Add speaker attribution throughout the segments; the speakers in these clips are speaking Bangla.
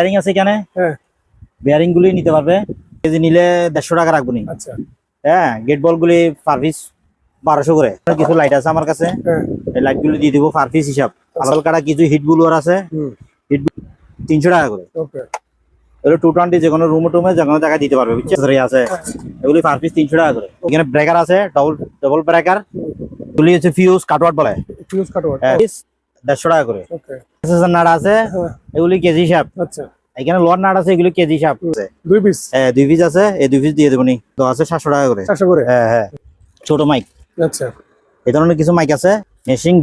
Speaker 1: বেয়ারিং আছে এখানে,
Speaker 2: হ্যাঁ
Speaker 1: বেয়ারিং গুলি নিতে পারবে। কেজি নিলে 150 টাকা রাখবো নি।
Speaker 2: আচ্ছা
Speaker 1: হ্যাঁ, গেট বল গুলি পার পিস 1200 করে। কিছু লাইট আছে আমার কাছে,
Speaker 2: হ্যাঁ
Speaker 1: এই লাইট গুলি দিয়ে দিব পার পিস হিসাব। আলাদা কাটা কিছু হিট ব্লুয়ার আছে, হিট 300 টাকা করে।
Speaker 2: ওকে
Speaker 1: এগুলো 220 যে কোনো রুমে টুমে যে কোনো জায়গায় দিতে পারবে, বুঝছো আছে। এগুলি পার পিস 300 টাকা করে। এখানে ব্রেকার আছে, ডবল ব্রেকার, এগুলি হচ্ছে ফিউজ কাটওয়াট বলে,
Speaker 2: ফিউজ কাটওয়াট
Speaker 1: 150 টাকা করে।
Speaker 2: ওকে
Speaker 1: নাট আছে, এগুলি কেজি হিসাব।
Speaker 2: আচ্ছা
Speaker 1: এখানে লোয়ার নাট আছে, এগুলি কেজি হিসাব আছে।
Speaker 2: 2 পিস,
Speaker 1: হ্যাঁ 2 পিস আছে, এই 2 পিস দিয়ে দেবো নি। তো আছে 700 টাকা করে।
Speaker 2: 700 করে।
Speaker 1: হ্যাঁ হ্যাঁ, ছোট মাইক।
Speaker 2: আচ্ছা
Speaker 1: এই ধরনের কিছু মাইক আছে। মেশিং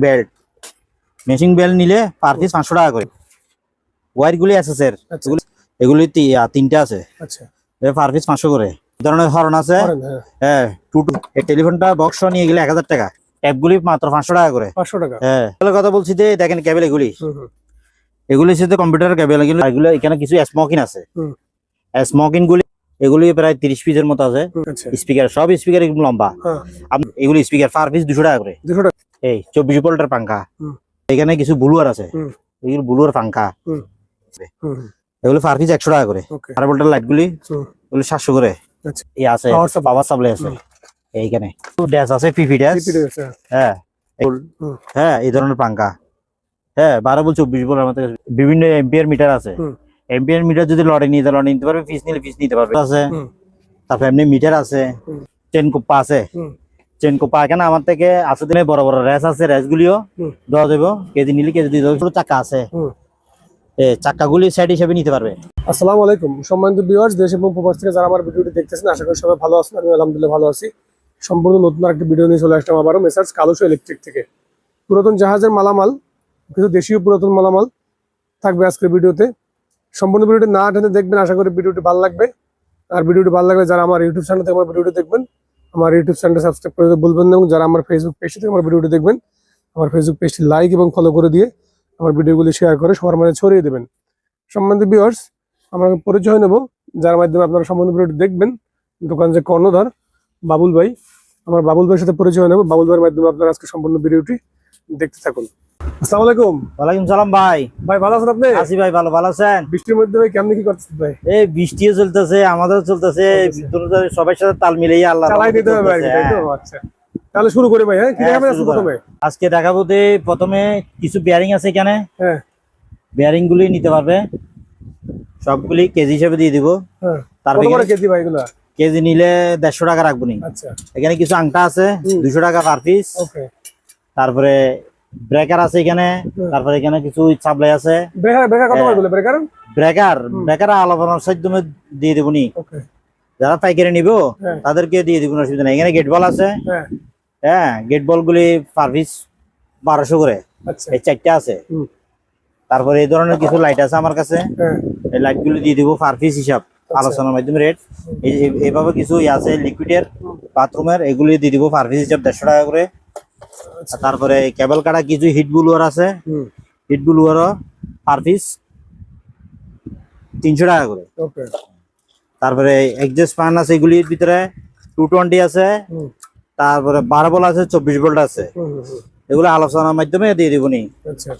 Speaker 1: বেল্ট নিলে পার পিস 500 টাকা করে। ওয়্যার গুলি আছে স্যার, এগুলি 3টা আছে,
Speaker 2: আচ্ছা
Speaker 1: পার পিস 500 করে। এই ধরনের হর্ন আছে, হ্যাঁ এই টেলিফোনটা বক্স নিয়ে গেলে 1000 টাকা। ট্যাপগুলি মাত্র 500 টাকা করে।
Speaker 2: 500 টাকা।
Speaker 1: হ্যাঁ, কথা বলছি যে দেখেন কেবল এগুলি সাথে কম্পিউটার কেবল। এগুলো এখানে কিছু স্মোকিং আছে, স্মোকিং গুলি এগুলি প্রায় 30 পিসের মতো আছে। স্পিকার, সব স্পিকার একদম লম্বা। এগুলি স্পিকার পার পিস 200 টাকা করে।
Speaker 2: 200 টাকা।
Speaker 1: এই 24 ভোল্টের পাঙ্খা। এখানে কিছু ব্লুয়ার আছে, এগুলো ব্লুয়ার পাঙ্খা, এগুলো পার পিস 100 টাকা করে। 12 ভোল্টের লাইট গুলি এগুলো 700 করে। এই আছে পাওয়ার সাপ্লাই আছে এইখানে, ড্যাশ আছে, পিপি ড্যাশ। হ্যাঁ হ্যাঁ, এই ধরনের পাঙ্খা। হ্যাঁ 12 ভোল্ট 24 ভোল্ট আমাদের বিভিন্ন এম্পিয়ার মিটার আছে। এম্পিয়ার মিটার যদি লড়ে নিতে পারবে, পিস নিলে পিস নিতে পারবে আছে। তারপর এমনি মিটার আছে, চেন কোপা আছে। চেন কোপা এখানে আমার থেকে আছে দিনে বড় বড় রেস আছে, রেস গুলিও দেওয়া যাবে। কেজি নিলে কেজি দিয়ে দেবো। চাকা আছে, এই চাকাগুলি সাইড হিসেবে নিতে পারবে।
Speaker 2: আসসালামু আলাইকুম সম্মানিত ভিউয়ার্স, দেশ এবং প্রবাস থেকে যারা আমার ভিডিওটি দেখতেছেন, আশা করি সবাই ভালো আছেন। আমি আলহামদুলিল্লাহ ভালো আছি। সম্পূর্ণ নতুন একটা ভিডিও নিয়ে চলে আসলাম আবারও মেসার্স কালুশো ইলেকট্রিক থেকে। পুরাতন জাহাজের মালামাল, কিছু দেশীয় পুরাতন মালামাল থাকবে আজকের ভিডিওতে। সম্পূর্ণ ভিডিওটি না টেনে দেখবেন, আশা করি ভিডিওটি ভালো লাগবে। আর ভিডিওটি ভালো লাগবে যারা আমার ইউটিউব চ্যানেল থেকে আমার ভিডিওটি দেখবেন, আমার ইউটিউব চ্যানেলটা সাবস্ক্রাইব করে দিতে ভুলবেন না। এবং যারা আমার ফেসবুক পেজ থেকে আমার ভিডিওটি দেখবেন, আমার ফেসবুক পেজটি লাইক এবং ফলো করে দিয়ে আমার ভিডিওগুলি শেয়ার করে সবার মাঝে ছড়িয়ে দেবেন। সম্মানিত ভিউয়ার্স, আমরা পরিচয় নেব যার মাধ্যমে আপনারা সম্পূর্ণ ভিডিওটি দেখবেন। দোকান যে কর্ণধার বাবুল ভাই, আমার বাবুল ভাইয়ের সাথে পরিচয় নেব। বাবুল ভাইয়ের মাধ্যমে আপনারা আজকে সম্পূর্ণ ভিডিওটি দেখতে থাকুন। আসসালামু আলাইকুম।
Speaker 1: ওয়ালাইকুম সালাম ভাই।
Speaker 2: ভাই ভালো আছেন আপনি?
Speaker 1: আছি ভাই, ভালো আছেন?
Speaker 2: বৃষ্টির মধ্যে ভাই কেমন কি করতেছেন ভাই?
Speaker 1: এই বৃষ্টিও চলতেছে, আমাদেরও চলতেছে, সবার সাথে তাল মিলিয়ে আল্লাহ
Speaker 2: চালাই দিতে হবে আর কি, তাই তো? আচ্ছা তাহলে শুরু করি ভাই। হ্যাঁ, কি দেখাবেন আজকে প্রথমে?
Speaker 1: আজকে দেখাবো যে প্রথমে কিছু বেয়ারিং আছে এখানে।
Speaker 2: হ্যাঁ,
Speaker 1: বেয়ারিং গুলি নিতে পারবে, সবগুলি কেজি হিসেবে দিয়ে দিব।
Speaker 2: হ্যাঁ,
Speaker 1: তারপরে
Speaker 2: কেজি ভাই এগুলা?
Speaker 1: কেজি নিলে 150 টাকা রাখবো নি।
Speaker 2: আচ্ছা,
Speaker 1: এখানে কিছু আংটা আছে 200 টাকা পার পিস।
Speaker 2: ওকে।
Speaker 1: তারপরে ব্রেকার আছে এখানে, তারপরে এখানে কিছু সাপ্লাই আছে।
Speaker 2: ব্রেকার কত করে ব্রেকার?
Speaker 1: ব্রেকার আলাপানোর মাধ্যমে দিয়ে দেবো নি।
Speaker 2: ওকে,
Speaker 1: যারা পাইকারি নিব তাদেরকে দিয়ে দিব, অসুবিধা নেই। এখানে গেট বল আছে, হ্যাঁ গেট বল গুলি পার পিস 1200 করে।
Speaker 2: আচ্ছা,
Speaker 1: এই 4টা আছে। তারপরে এই ধরনের কিছু লাইট আছে আমার কাছে, এই লাইট গুলি দিয়ে দিব পার পিস হিসাব, আলোচনার মাধ্যমে রেট। এইভাবে কিছু আছে লিকুইডের, বাথরুমের, এগুলি দিয়ে দিব পার পিস হিসাব 150 টাকা করে। তারপরে কেবল কাটা কিছু হিট ব্লুয়ার আছে, হিট ব্লুয়ারও পার পিস 300 টাকা করে। তারপরে এক্সজস্ট ফ্যান আছে, এগুলির ভিতরে 220 আছে, তারপরে 12 ভোল্ট আছে, 24 ভোল্ট আছে। এগুলো আলোচনার মাধ্যমে দিয়ে দিব নি।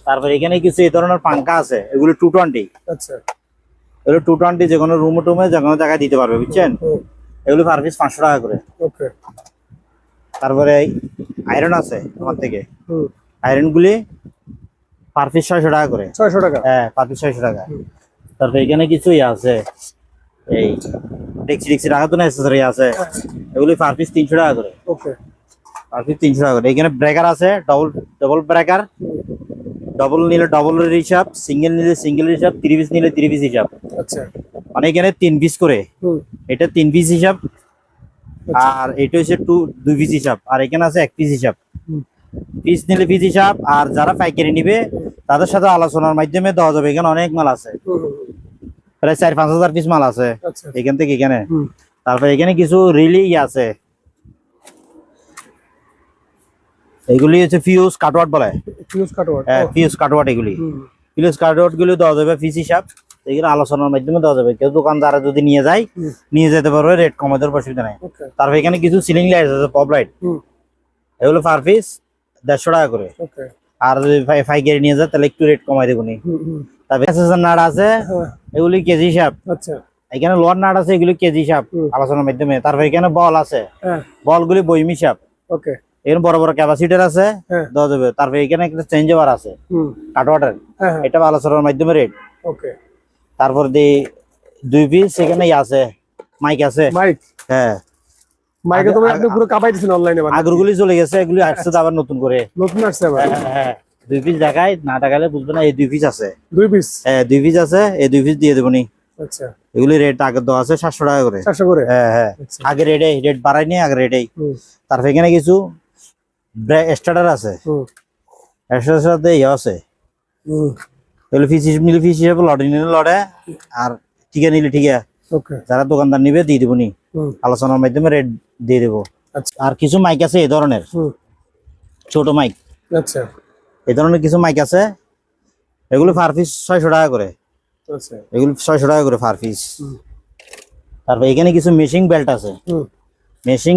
Speaker 1: তারপরে এখানে কিছু এই ধরনের পাঙ্খা আছে, এগুলো 220।
Speaker 2: আচ্ছা,
Speaker 1: এগুলো 220 যে কোনো রুমে টুমে যে কোনো জায়গায় দিতে পারবে, বুঝছেন? এগুলো পার পিস 500 টাকা করে। তারপরে আয়রন আছে আমার থেকে, আয়রন গুলি পার পিস 600 টাকা করে।
Speaker 2: 600 টাকা?
Speaker 1: হ্যাঁ, পার পিস 600 টাকা। তারপরে এখানে কিছু আছে, এই ডেক্সি রাখা তো না, অ্যাক্সেসরি আছে, এগুলি পার পিস 300 টাকা করে।
Speaker 2: ওকে,
Speaker 1: পার পিস 300 টাকা করে। এখানে ব্রেকার আছে, ডবল ব্রেকার, ডবল নিলে ডবলের হিসাব, সিঙ্গেল নিলে সিঙ্গেল হিসাব, 3 পিস নিলে 3 পিস হিসাব।
Speaker 2: আচ্ছা,
Speaker 1: মানে এখানে 3 পিস করে, এটা 3 পিস হিসাব, আর এটা হচ্ছে 2 পিস হিসাব, আর এখানে আছে 1 পিস হিসাব। পিস নিলে পিস হিসাব, আর যারা পাইকারি নিবে তাদের সাথে আলোচনার মাধ্যমে দেওয়া যাবে। এখানে অনেক মাল আছে, প্রায় 4-5 হাজার পিস মাল আছে এখান থেকে এখানে। তারপরে এখানে কিছু রিলি আছে, এগুলি হচ্ছে ফিউজ কাটওয়াট বলে।
Speaker 2: Fuse cutwork?
Speaker 1: হ্যাঁ, ফিউজ কাটওয়াট। এগুলি ফিউজ কাটওয়াট গুলো দেওয়া যাবে পিস হিসাব, এগুলো আলোচনার মাধ্যমে দেওয়া যাবে। কেউ দোকানদারা যদি নিয়ে যায়, নিয়ে যেতে পারবে, রেট কমে দেওয়ার অসুবিধা নাই। তারপর এখানে কিছু সিলিং লাইট আছে, পপ লাইট, এগুলো পার পিস 150 টাকা করে। আর যদি পাইকারি নিয়ে যায় তাহলে একটু রেট কমাই দেবো নি। তারপরে নাট আছে,
Speaker 2: হ্যাঁ
Speaker 1: এগুলি কেজি হিসাব।
Speaker 2: আচ্ছা
Speaker 1: এখানে লোয়ার নাট আছে, এগুলি কেজি হিসাব আলোচনার মাধ্যমে। তারপরে এখানে বল আছে,
Speaker 2: হ্যাঁ
Speaker 1: বলগুলি বইম হিসাব।
Speaker 2: ওকে
Speaker 1: এখানে বড় বড় ক্যাপাসিটার আছে,
Speaker 2: হ্যাঁ
Speaker 1: দেওয়া যাবে। তারপরে এখানে একটা চেঞ্জ ওভার আছে, কাটওয়াটার,
Speaker 2: হ্যাঁ হ্যাঁ
Speaker 1: এটা আলোচনার মাধ্যমে রেট।
Speaker 2: ওকে
Speaker 1: তারপর 2 পিস এখানে আছে, মাইক আছে।
Speaker 2: মাইক
Speaker 1: হ্যাঁ,
Speaker 2: মাইকে তো আপনি পুরো কাপাই দিছেন অনলাইনে মানে
Speaker 1: আগরগুলি চলে গেছে, এগুলি আসছে তো আবার নতুন করে।
Speaker 2: নতুন আসছে আবার
Speaker 1: হ্যাঁ 2 পিস দেখায়, না দেখালে বুঝবে না। এই 2 পিস আছে,
Speaker 2: 2 পিস
Speaker 1: হ্যাঁ 2 পিস আছে, এই 2 পিস দিয়ে দেবো নি।
Speaker 2: আচ্ছা
Speaker 1: এগুলি রেট আগে দেওয়া আছে 700 টাকা করে।
Speaker 2: 400 করে
Speaker 1: হ্যাঁ হ্যাঁ,
Speaker 2: আচ্ছা
Speaker 1: আগে রেট বাড়ায়নি, আগে রেটেই। তারপর এখানে কিছু স্টার্টার আছে, স্টার্টার সাথে ইয়ে আছে, এগুলো ফিস হিসেবে লটে নিলে লটে, আর টিকা নিলে ঠিক আছে।
Speaker 2: ওকে
Speaker 1: যারা দোকানদার নিবে দিয়ে দেবো নি, আলোচনার মাধ্যমে রেট দিয়ে দেবো।
Speaker 2: আচ্ছা
Speaker 1: আর কিছু মাইক আছে এই ধরনের, ছোট মাইক,
Speaker 2: আচ্ছা
Speaker 1: এই ধরনের কিছু মাইক আছে, এগুলো পার পিস 600 টাকা করে।
Speaker 2: আচ্ছা
Speaker 1: এগুলো 600 টাকা করে পার পিস। তারপর এখানে কিছু মেশিং বেল্ট আছে, মেশিং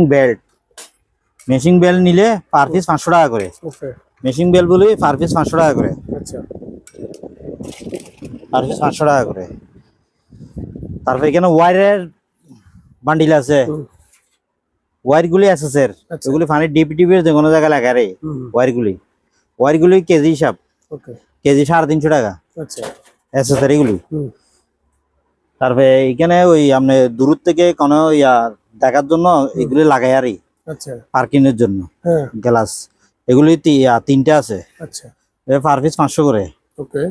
Speaker 1: বেল্ট নিলে পার পিস 500 টাকা করে।
Speaker 2: ওকে
Speaker 1: মেশিং বেল্ট বলি পার পিস 500 টাকা করে,
Speaker 2: আচ্ছা
Speaker 1: পার পিস 500 টাকা করে। তারপর এখানে ওয়্যারের বান্ডিল আছে, ওয়্যারগুলি আছে স্যার,
Speaker 2: আচ্ছা।
Speaker 1: এগুলি ফানি ডিপিটিভির যে কোনো জায়গায় লাগা রে। ওয়্যারগুলি কেজি হিসাব,
Speaker 2: ওকে
Speaker 1: কেজি 350 টাকা
Speaker 2: আচ্ছা
Speaker 1: এসেসরি গুলি। তারপরে এখানে ওই আপনি দূর থেকে কোনো দেখার জন্য এগুলি লাগাই আরই,
Speaker 2: আচ্ছা
Speaker 1: পার্কিং এর জন্য
Speaker 2: হ্যাঁ
Speaker 1: গ্লাস। এগুলি 3টে আছে,
Speaker 2: আচ্ছা
Speaker 1: পার পিস 500 করে।
Speaker 2: ওকে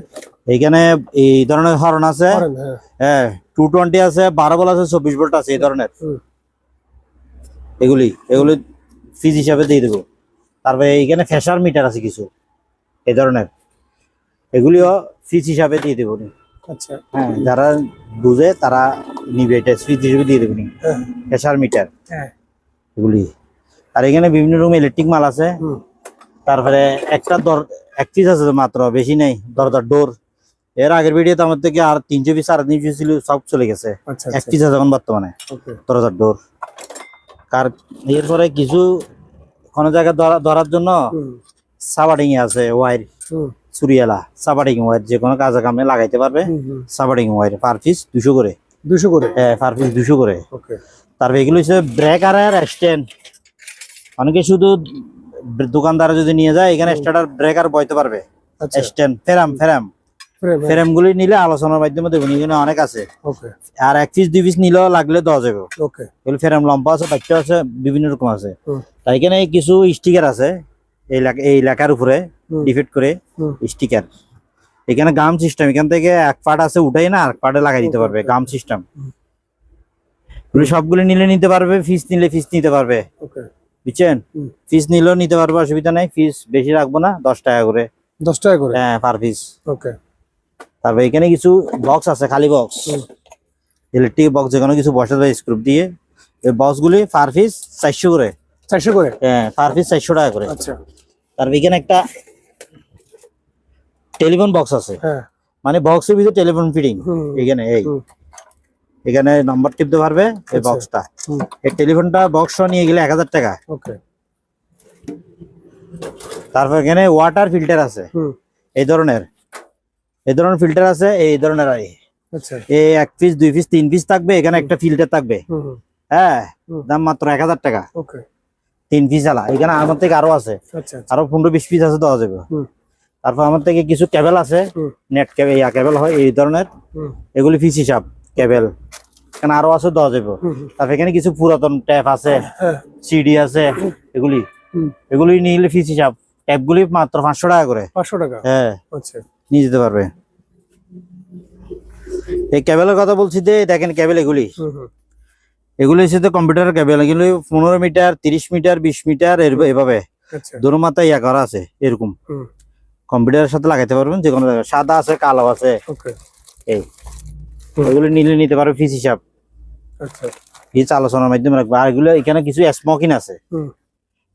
Speaker 1: এইখানে এই ধরনের হর্ন আছে,
Speaker 2: করেন হ্যাঁ
Speaker 1: হ্যাঁ 220 আছে, 12 ভোল্ট আছে, 24 ভোল্ট আছে, এই ধরনের। এগুলি ফিজ হিসাবে দিয়ে দেবো। তারপরে এইখানে ফ্যাশার মিটার আছে কিছু এই ধরনের, এগুলিও ফিজ হিসাবে দিয়ে দেবো।
Speaker 2: আচ্ছা
Speaker 1: হ্যাঁ, যারা বুঝে তারা নিবে, এটা ফিজ হিসেবে দিয়ে দেবো।
Speaker 2: হ্যাঁ
Speaker 1: ফ্যাশার মিটার
Speaker 2: হ্যাঁ
Speaker 1: এগুলি। আর এখানে বিভিন্ন রকম ইলেকট্রিক মাল আছে। তারপরে এক পিস আছে মাত্র, বেশি নেই, দরজার ডোর। এর আগের ভিডিওতে আমার থেকে আর 300 পিস 350 ছিল, সব চলে গেছে।
Speaker 2: আচ্ছা
Speaker 1: এক পিস আছে এখন বর্তমানে
Speaker 2: ওকে
Speaker 1: দরজার ডোর। কার এরপরে কিছু কোনো জায়গায় ধরার জন্য সাবাডিং আছে, ওয়ার চুরিয়ালা সাবাডিং ওয়ার, যে কোনো কাজে কামে লাগাইতে পারবে। সাবাডিং ওয়ার পার পিস 200 করে,
Speaker 2: 200 করে
Speaker 1: হ্যাঁ পার পিস 200 করে।
Speaker 2: ওকে
Speaker 1: তারপর এগুলো হচ্ছে ব্রেকার আর স্ট্যান্ড। অনেকে শুধু দোকানদার যদি নিয়ে যায়, এখানে স্টার্টার ব্রেকার বইতে পারবে,
Speaker 2: আচ্ছা
Speaker 1: স্ট্যান্ড ফ্রেম গুলি নিলে আলোচনার মাধ্যমে দেবো, এখানে অনেক আছে।
Speaker 2: ওকে
Speaker 1: আর 1 পিস 2 পিস নিলেও লাগলে দেওয়া যাবে।
Speaker 2: ওকে
Speaker 1: এগুলো ফ্রেম লম্বা আছে, বাচ্চা আছে, বিভিন্ন রকম আছে। তাই এখানে কিছু স্টিকার আছে এই লেখার উপরে ডিফেক্ট করে স্টিকার। এখানে গাম সিস্টেম, এখান থেকে এক পার্ট আছে উঠাই না আর পার্টে লাগাই দিতে পারবে, গাম সিস্টেম। সবগুলো নিলে নিতে পারবে, ফিস নিলে ফিস নিতে পারবে,
Speaker 2: ওকে
Speaker 1: বুঝছেন? ফিস নিলেও নিতে পারবে, অসুবিধা নাই। ফিস বেশি রাখবো না, 10 টাকা করে,
Speaker 2: 10 টাকা করে
Speaker 1: হ্যাঁ পার পিস।
Speaker 2: ওকে
Speaker 1: তারপর এখানে কিছু বক্স আছে, খালি বক্স, ইলেকট্রিক বক্স, যেখানে কিছু বসে যায় স্ক্রু দিয়ে। এই বক্সগুলি পার পিস 400 করে,
Speaker 2: 400 করে
Speaker 1: হ্যাঁ পার পিস 400 টাকা করে।
Speaker 2: আচ্ছা
Speaker 1: তারপর এখানে একটা টেলিফোন বক্স আছে,
Speaker 2: হ্যাঁ
Speaker 1: মানে বক্সের ভিতরে টেলিফোন ফিটিং। এখানে এখানে নাম্বার টিপতে পারবে এই বক্সটা। এই টেলিফোনটা বক্সটা নিয়ে গেলে 1000 টাকা।
Speaker 2: ওকে
Speaker 1: তারপর এখানে ওয়াটার ফিল্টার আছে, এই ধরনের ফিল্টার আছে, এই ধরনের।
Speaker 2: আচ্ছা
Speaker 1: এই 1 পিস 2 পিস 3 পিস থাকবে, এখানে একটা ফিল্টার থাকবে, হ্যাঁ দাম মাত্র 1000 টাকা।
Speaker 2: ওকে
Speaker 1: 3 পিস আলা। এখানে আমার থেকে আরো আছে,
Speaker 2: আচ্ছা
Speaker 1: আরো 15-20 পিস আছে, দেওয়া যাবে। তারপর আমার থেকে কিছু কেবল আছে, নেট কেবল, কেবল হয় এই ধরনের, এগুলি পিস হিসাব কেবল। এখানে আরো আছে, দেওয়া যাবে। তারপর এখানে কিছু পুরাতন ট্যাপ আছে, সিডি আছে, এগুলি নিলে পিস হিসাব। ট্যাপগুলি মাত্র 500 টাকা করে,
Speaker 2: 500 টাকা
Speaker 1: হ্যাঁ
Speaker 2: আচ্ছা
Speaker 1: নিয়ে যেতে পারবে। এই কেবলের কথা বলছি যে দেখেন, কেবল এগুলি হচ্ছে কম্পিউটার কেবল। এগুলি 15 মিটার, 30 মিটার, 20 মিটার এভাবে
Speaker 2: আচ্ছা
Speaker 1: দূর মাথায় করা আছে, এরকম কম্পিউটারের সাথে লাগাইতে পারবেন যে কোনো জায়গায়। সাদা আছে, কালো আছে,
Speaker 2: ওকে
Speaker 1: এই এগুলো নিলে নিতে পারবে ফিস হিসাব।
Speaker 2: আচ্ছা
Speaker 1: ফিস আলোচনার মাধ্যমে রাখবে। আর এগুলো এখানে কিছু স্মোকিং আছে,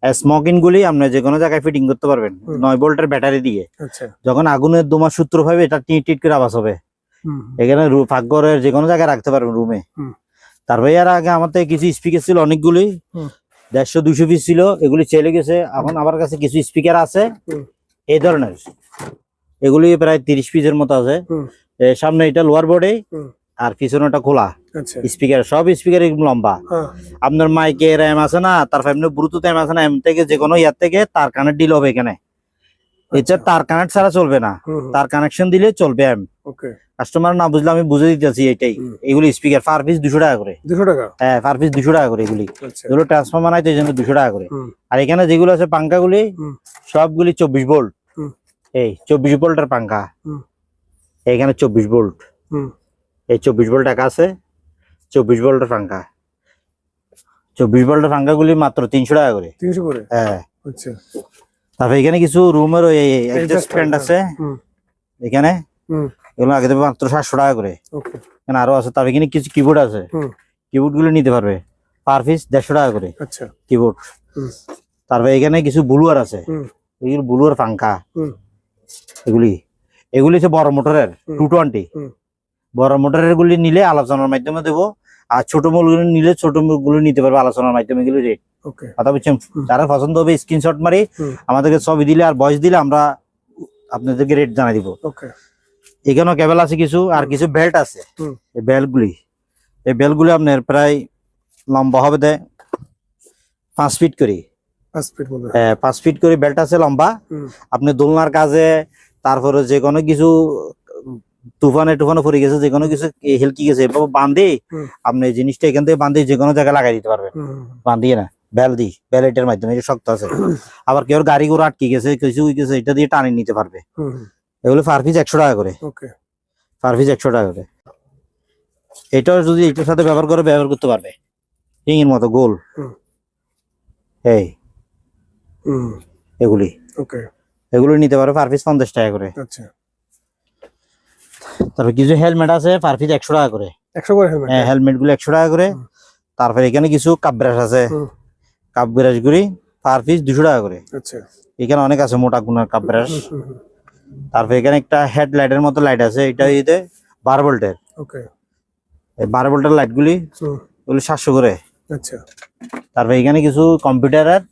Speaker 1: স্মোকিং গুলি আপনি যে কোনো জায়গায় ফিটিং করতে পারবেন 9 ভোল্টের ব্যাটারি দিয়ে।
Speaker 2: আচ্ছা
Speaker 1: যখন আগুনের ধোঁয়ার সূত্র পাবে, এটা টিট টিট করে আওয়াজ হবে। এখানে পাকঘরের যে কোনো জায়গায় রাখতে পারবেন, রুমে। তারপরে এর আগে আমার থেকে কিছু স্পিকার ছিল অনেকগুলি, 150-200 পিস ছিল, এগুলি চলে গেছে। এখন আমার কাছে কিছু স্পিকার আছে এই ধরনের, এগুলি প্রায় 30 পিসের মতো আছে। সামনে এটা লোয়ার বোর্ডে আর পিছনে ওটা খোলা
Speaker 2: আচ্ছা
Speaker 1: স্পিকার, সব স্পিকার লম্বা। আপনার মাইকে র্যাম আছে না, তারপর এমনি ব্লুটুথ র্যাম আছে না, এম থেকে যে কোনো ইয়ার থেকে তার কানেক্ট দিলে হবে এখানে। এটা তার কানেক্ট ছাড়া চলবে না, তার কানেকশন দিলে চলবে।
Speaker 2: ওকে
Speaker 1: কাস্টমার না বুঝলে আমি বুঝে দিতেছি এটাই। এগুলি স্পিকার পার পিস 200 টাকা করে।
Speaker 2: 200 টাকা?
Speaker 1: হ্যাঁ, পার পিস 200 টাকা করে এগুলি।
Speaker 2: আচ্ছা
Speaker 1: এগুলো ট্রান্সফরমার নাই তো এই জন্য 200 টাকা করে। আর এখানে যেগুলো আছে পাঙ্খাগুলি সবগুলি 24 ভোল্ট। এই 24 ভোল্টের পাঙ্খা, এখানে 24 ভোল্ট, এই 24 ভোল্ট টাকা আছে, 24 ভোল্টের পাঙ্খা। 24 ভোল্টের পাঙ্খাগুলি মাত্র 300 টাকা করে।
Speaker 2: 300 করে?
Speaker 1: হ্যাঁ।
Speaker 2: আচ্ছা
Speaker 1: তারপর এখানে কিছু রুমের ওই অ্যাডজাস্ট ফ্যান আছে এখানে, এগুলো আগে দেবে মাত্র 700 টাকা করে।
Speaker 2: ওকে
Speaker 1: এখানে আরো আছে। তারপর এখানে কিছু কিবোর্ড আছে, কিবোর্ড গুলো নিতে পারবে পার পিস 150 টাকা করে।
Speaker 2: আচ্ছা
Speaker 1: কিবোর্ড। তারপর এখানে কিছু ব্লুয়ার আছে, এগুলো ব্লুয়ার পাঙ্খা। এগুলি হচ্ছে বড় মোটরের 220। বড় মোটরের গুলি নিলে আলোচনার মাধ্যমে দেবো, আর ছোট মুলগুলো নিলে ছোট মুলগুলো নিতে পারবে আলোচনার মাধ্যমে। এগুলো রেট কথা বুঝছেন। যারা পছন্দ হবে স্ক্রিনশট মারি আমাদেরকে ছবি দিলে আর ভয়েস দিলে আমরা আপনাদেরকে রেট জানাই দিব। এখানেও কেবল আছে কিছু, আর কিছু বেল্ট আছে। এই বেল্টগুলি আপনার প্রায় লম্বা হবে 5 ফিট করে। 5 ফিট করে বেল্ট আছে লম্বা। আপনি দোলনার কাজে, তারপরে যে কোনো কিছু তুফানে পড়ে গেছে, যে কোনো কিছু হেলকি গেছে, বান্ধে আপনি এই জিনিসটা এখান থেকে বান্ধে যে কোনো জায়গায় লাগাই দিতে পারবেন। বান্ধিয়ে না বেল্টের মাধ্যমে, এটা শক্ত আছে। আবার কেউ গাড়ি ঘোড়া আটকে গেছে, কিছু গেছে, এটা দিয়ে টানি নিতে পারবে। এগুলো পার পিস 100 টাকা করে। পার পিস 100 টাকা করে। এটাও যদি এটার সাথে ব্যবহার করতে পারবে, রিং এর মতো গোল। এই এগুলো নিতে পারবে পার পিস 50 টাকা করে। তারপর কিছু হেলমেট আছে পার পিস 100 টাকা করে।
Speaker 2: 100 করে হেলমেট?
Speaker 1: হ্যাঁ, হেলমেট গুলো 100 টাকা করে। তারপর এখানে কিছু কাপ ব্রাশ আছে, কাপ ব্রাশ গুলি পার পিস 200 টাকা করে।
Speaker 2: আচ্ছা
Speaker 1: এখানে অনেক আছে মোটা গুনার কাপ ব্রাশ। তারপর এখানে একটা হেডলাইটের মতো লাইট আছে, এটা 12 ভোল্টের। এই 12 ভোল্টের লাইট গুলি ওগুলো 700 করে।
Speaker 2: আচ্ছা
Speaker 1: তারপর এখানে কিছু কম্পিউটারের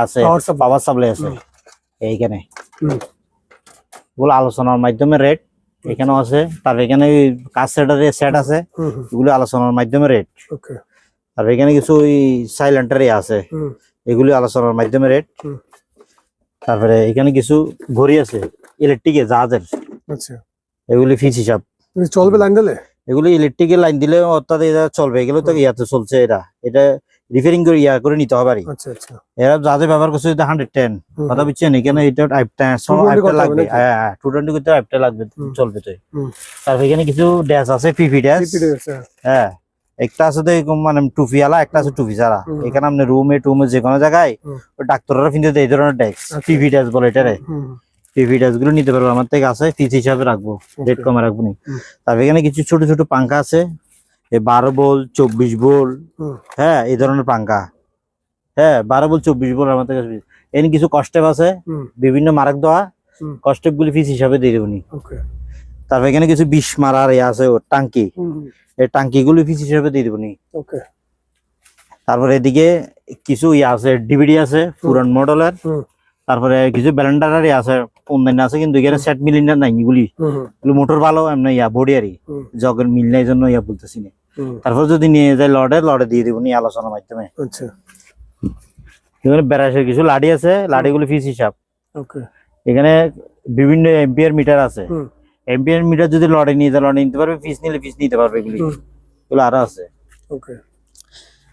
Speaker 1: আছে, পাওয়ার সাপ্লাই আছে এইখানে। ওগুলো আলোচনার মাধ্যমে রেট এখানেও আছে। তারপর এখানে কাজ সেট আছে, এগুলো আলোচনার মাধ্যমে রেট। তারপর এখানে কিছু সাইলেন্টার আছে, এগুলি আলোচনার মাধ্যমে রেট। তারপরে এখানে কিছু ঘড়ি আছে ইলেকট্রিকের জাহাজের, এগুলি ফিস হিসাব।
Speaker 2: চলবে লাইন দিলে? এগুলি
Speaker 1: ইলেকট্রিকের লাইন দিলে অর্থাৎ এটা চলবে। এগুলো তো ইয়াতে চলছে, এটা রিপেয়ারিং করে করে নিতে হবে। এরা যাদের ব্যবহার করছে 110 কথা বুঝছেন। এখানে এটা লাগবে। হ্যাঁ, 220 করতে আইপটা লাগবে, চলবে তো। তারপর এখানে কিছু ড্যাশ আছে, পিপি ড্যাশ। হ্যাঁ, একটা আছে মানে টুপিওয়ালা, একটা আছে টুপি ছাড়া। এখানে আপনি রুমে যে কোনো জায়গায় ডাক্তাররা কিনতে এই ধরনের ড্যাশ, পিপি ড্যাশ বলে এটারে। পিপি ড্যাশ গুলো নিতে পারবো আমার থেকে, আছে পিস হিসাবে রাখবো, রেট কমে রাখবো নি। তারপর এখানে কিছু ছোট ছোট পাঙ্খা আছে, 12 ভোল্ট 24 ভোল্ট। হ্যাঁ, এই ধরনের পাঙ্খা। হ্যাঁ, 12 ভোল্ট 24 ভোল্ট আমার থেকে। এখানে কিছু কস্টেপ আছে, বিভিন্ন মার্ক দেওয়া কস্টেপ গুলি পিস হিসাবে দিয়ে দেবো নি। তারপর এখানে কিছু 20 মারার আছে টাঙ্কি, এই টাঙ্কি গুলি পিস হিসাবে দিয়ে দেবো নি। তারপরে এদিকে কিছু আছে, ডিভিডি আছে পুরান মডেলের। তারপরে কিছু ব্যালেন্ডার আছে, অনলাইন আছে, কিন্তু এখানে সেট মিলিং নাই। এগুলি মোটর ভালো, এমনি বডি আরই জগের মিল নাই জন্য বলতেছি না। তারপর যদি নিয়ে যায় লড়ে দিয়ে দেবো নি আলোচনার মাধ্যমে। এখানে বেড়াসের কিছু লাডি আছে, লাডিগুলি ফিস হিসাব। এখানে বিভিন্ন এম্পিয়ার মিটার আছে, এম্পিয়ার মিটার যদি লড়ে নিয়ে যায় লড়ে নিতে পারবে, ফিস নিলে ফিস নিতে পারবে। এগুলো আরো আছে।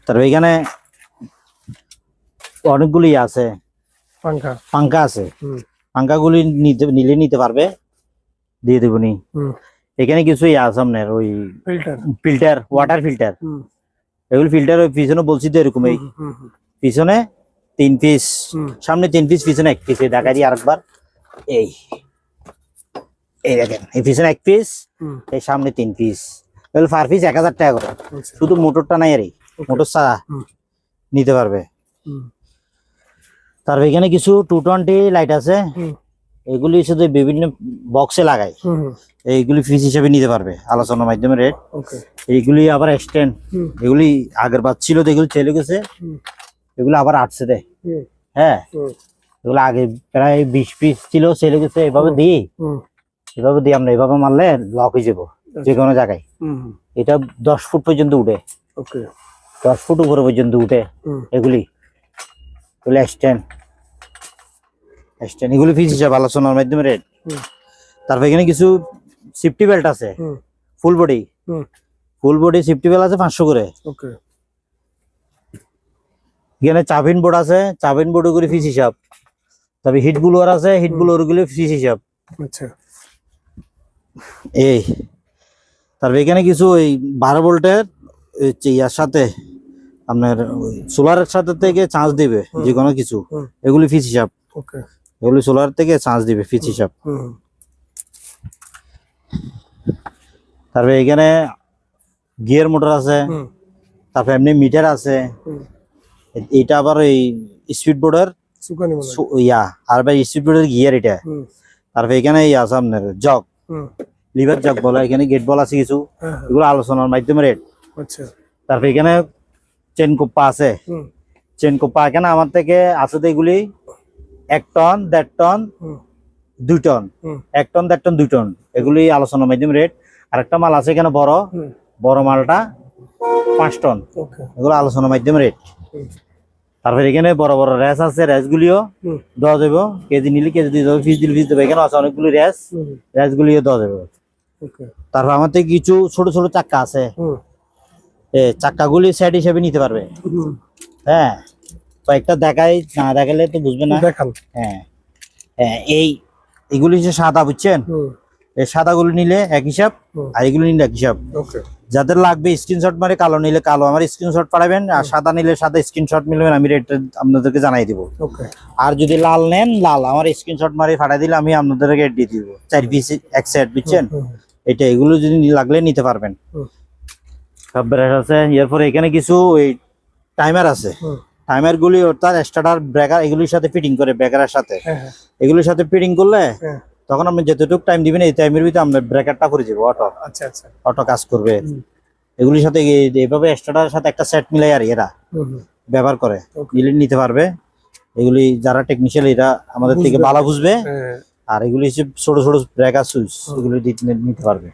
Speaker 1: তারপর এখানে অনেকগুলি আছে, পাঙ্খা আছে। পাঙ্খাগুলি নিতে পারবে, দিয়ে দেবো নি। এখানে কিছু আছে আপনার ওই ফিল্টার, ওয়াটার ফিল্টার। এগুলো ফিল্টার ওই পিছনে বলছি তো এরকম, এই পিছনে 3 পিস, সামনে 3 পিস, পিছনে 1 পিস। দেখা দিই আরেকবার, এই দেখেন, এই পিছনে 1 পিস, এই সামনে 3 পিস। এগুলো পার পিস 1000 টাকা করে। শুধু মোটরটা নাই আর মোটর ছাড়া নিতে পারবে। তারপর এখানে কিছু 220 লাইট আছে, এগুলি শুধু বিভিন্ন বক্সে লাগাই, এইগুলি ফিস হিসেবে নিতে পারবে আলোচনার মাধ্যমে রেট। এইগুলি আবার এক্সটেন্ড, এগুলি আগের বার ছিল, এগুলি চলে গেছে, এগুলো আবার আসছে দেয়। হ্যাঁ, এগুলো আগে প্রায় 20 পিস ছিল, সেলে গেছে। এভাবে দিই, আমরা এভাবে মারলে লক হয়ে যাবো যে কোনো জায়গায়। এটা 10 ফুট পর্যন্ত উঠে, 10 ফুট উপরে পর্যন্ত উঠে। এগুলি স্ট্যান্ড এগুলি ফিস হিসাবে আলোচনার মাধ্যমে রেট। তারপর এখানে কিছু সেফটি বেল্ট আছে, ফুল বডি সেফটি বেল্ট আছে 500 করে। এখানে চাবিন বোর্ড আছে, চাবিন বোর্ড করে ফিস হিসাব। তারপরে হিট ব্লোয়ার আছে, হিট ব্লোয়ার গুলো ফিস হিসাব। এই তারপর এখানে কিছু ওই 12 ভোল্টের ইয়ার সাথে আপনার সোলারের সাথে থেকে চার্জ দিবে যে কোনো কিছু, এগুলি ফিস হিসাব। এগুলি সোলার থেকে চার্জ দিবে ফিস হিসাব। তারপরে এখানে গিয়ার মোটর আছে, তারপর এমনি মিটার আছে। এটা আবার এই স্পিড বোর্ডের ইয়া, আর ভাই স্পিড বোর্ডের গিয়ার এটা। তারপর এখানে এই আছে আপনার জগ, লিভার জগ বলে, এখানে গেট বল আছে কিছু, এগুলো আলোচনার মাধ্যমে রেট। তারপর এখানে চেন কোপ্পা আছে, চেন কোপ্পা এখানে আমার থেকে আছে এগুলি 1 ton 1.5 ton 2 ton, 1 ton 1.5 ton 2 ton, এগুলি আলোচনার মাধ্যমে রেট। আরেকটা মাল আছে এখানে বড় মালটা 5 টন, এগুলো আলোচনার মাধ্যমে রেট। তারপর এখানে বড় বড় র্যাস আছে, র্যাস গুলিও দেওয়া যাবে, কেজি নিলে কেজি দিয়ে দেবে, ফিস দিলে ফিস দেবে। এখানে আছে অনেকগুলি র্যাস গুলিও দেওয়া যাবে। তারপর আমার থেকে কিছু ছোট ছোট চাক্কা আছে, চাক্কাগুলি সেট হিসেবে নিতে পারবে। হ্যাঁ, কয়েকটা দেখাই, না দেখালে তো বুঝবে না। হ্যাঁ, এইগুলি যে সাদা, বুঝছেন, এই সাদাগুলো নিলে এক হিসাব, আর এগুলো নিলে এক হিসাব। যাদের লাগবে স্ক্রিনশট মারে, কালো নিলে কালো আমার স্ক্রিনশট পাঠাবেন, আর সাদা নিলে সাদা স্ক্রিনশট মিলবেন, আমি রেট আপনাদেরকে জানাই দিব। আর যদি লাল নেন, লাল আমার স্ক্রিনশট মারে পাঠাই দিলে আমি আপনাদেরকে রেট দিয়ে দিব। 4 পিস এক সেট, বুঝছেন। এটা এগুলো যদি লাগলে নিতে পারবেন। আছে এরপরে এখানে কিছু ওই টাইমার আছে, টাইমার গুলি অর্থাৎ স্টার্টার ব্রেকার এগুলির সাথে ফিটিং করে, ব্রেকারের সাথে এগুলির সাথে ফিটিং করলে তখন আপনি যতটুকু টাইম দিবেন এই টাইমের ভিতরে আপনার ব্রেকারটা করে যাবে, অটো কাজ করবে। এগুলির সাথে এইভাবে স্টার্টারের সাথে একটা সেট মিলাই আর এরা ব্যবহার করে নিতে পারবে। এগুলি যারা টেকনিশিয়ান এরা আমাদের থেকে ভালো বুঝবে। আর এগুলি ছোট ছোট ব্রেকার সুইচ, এগুলি নিতে পারবে,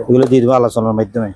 Speaker 1: এগুলো দিয়ে দেবো আলোচনার মাধ্যমে।